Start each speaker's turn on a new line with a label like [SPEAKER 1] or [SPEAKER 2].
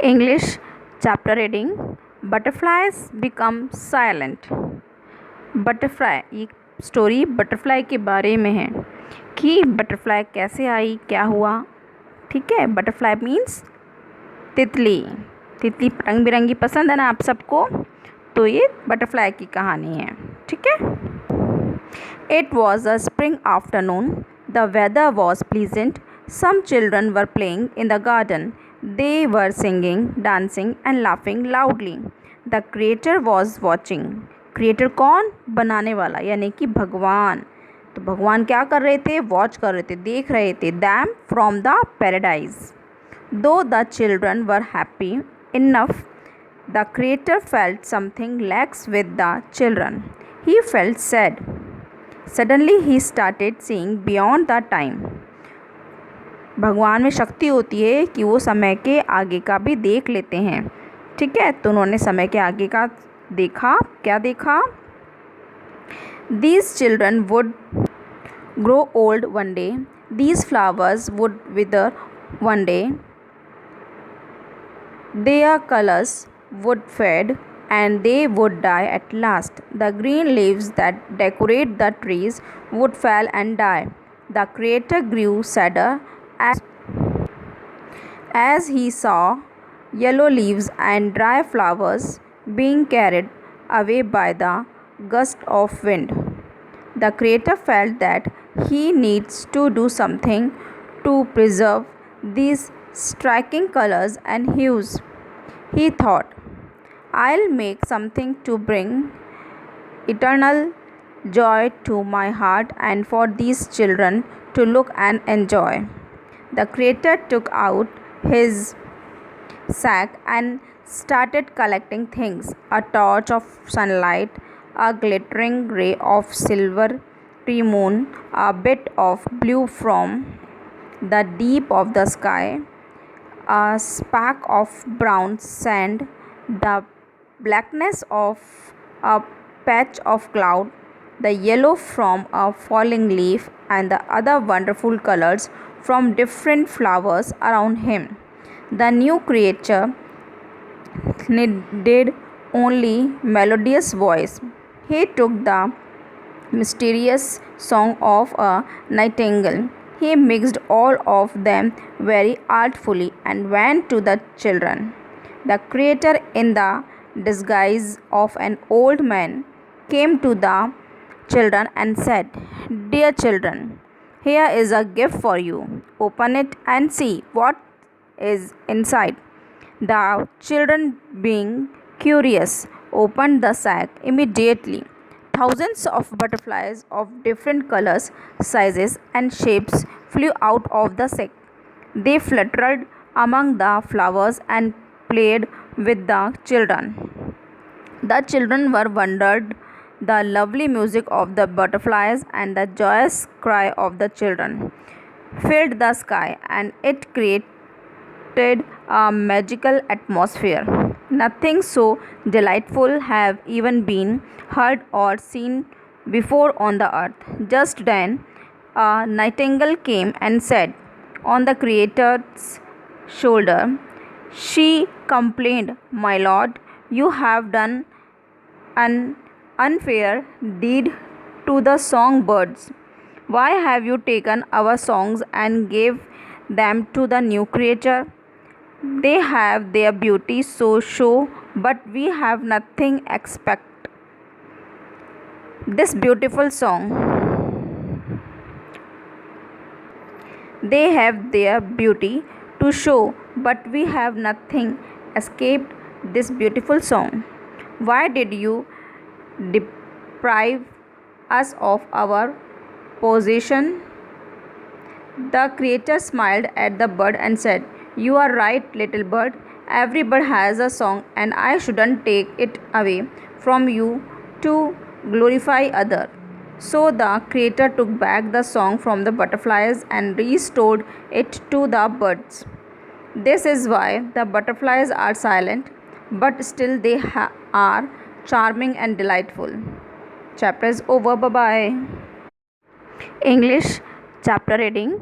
[SPEAKER 1] English chapter reading. Butterflies become silent. Butterfly, ये story butterfly के बारे में है कि बटरफ्लाई कैसे आई, क्या हुआ. ठीक है. बटरफ्लाई मीन्स तितली. तितली रंग बिरंगी पसंद है ना आप सबको, तो ये बटरफ्लाई की कहानी है. ठीक है. It was a spring afternoon. The weather was pleasant. Some children were playing in the garden. They were singing, dancing and laughing loudly. The creator was watching. Creator कौन? बनाने वाला, यानी कि भगवान. तो भगवान क्या कर रहे थे? वॉच कर रहे थे, देख रहे थे. Them from the paradise. Though the children were happy enough, the creator felt something lacks with the children. He felt sad. Suddenly he started seeing beyond the time. भगवान में शक्ति होती है कि वो समय के आगे का भी देख लेते हैं. ठीक है. तो उन्होंने समय के आगे का देखा. क्या देखा? These children would grow old one day. These flowers would wither one day. Their colors would fade and they would die at last. The green leaves that decorate the trees would fall and die. The creator grew sadder as he saw yellow leaves and dry flowers being carried away by the gust of wind. The creator felt that he needs to do something to preserve these striking colors and hues. He thought, I'll make something to bring eternal joy to my heart and for these children to look and enjoy. The creator took out his sack and started collecting things: a torch of sunlight, a glittering ray of silvery moon, a bit of blue from the deep of the sky, a speck of brown sand, the blackness of a patch of cloud, the yellow from a falling leaf, and the other wonderful colors from different flowers around him. The new creature needed only melodious voice. He took the mysterious song of a nightingale. He mixed all of them very artfully and went to the children. The creator, in the disguise of an old man, came to the children and said, Dear children, here is a gift for you. Open it and see what is inside. The children, being curious, opened the sack. Immediately, thousands of butterflies of different colors, sizes, and shapes flew out of the sack. They fluttered among the flowers and played with the children. The children were wondered. The lovely music of the butterflies and the joyous cry of the children filled the sky, and it created a magical atmosphere. Nothing so delightful have even been heard or seen before on the earth. Just then, a nightingale came and sat on the Creator's shoulder. She complained, My lord, you have done an unfair deed to the songbirds. Why have you taken our songs and gave them to the new creature? They have their beauty so show, but we have nothing except this beautiful song. They have their beauty to show, but we have nothing escaped this beautiful song. Why did you deprive us of our possession? The creator smiled at the bird and said, You are right, little bird. Every bird has a song, and I shouldn't take it away from you to glorify others. So the creator took back the song from the butterflies and restored it to the birds. This is why the butterflies are silent, but still they are charming and delightful. Chapter is over. Bye bye. English chapter reading.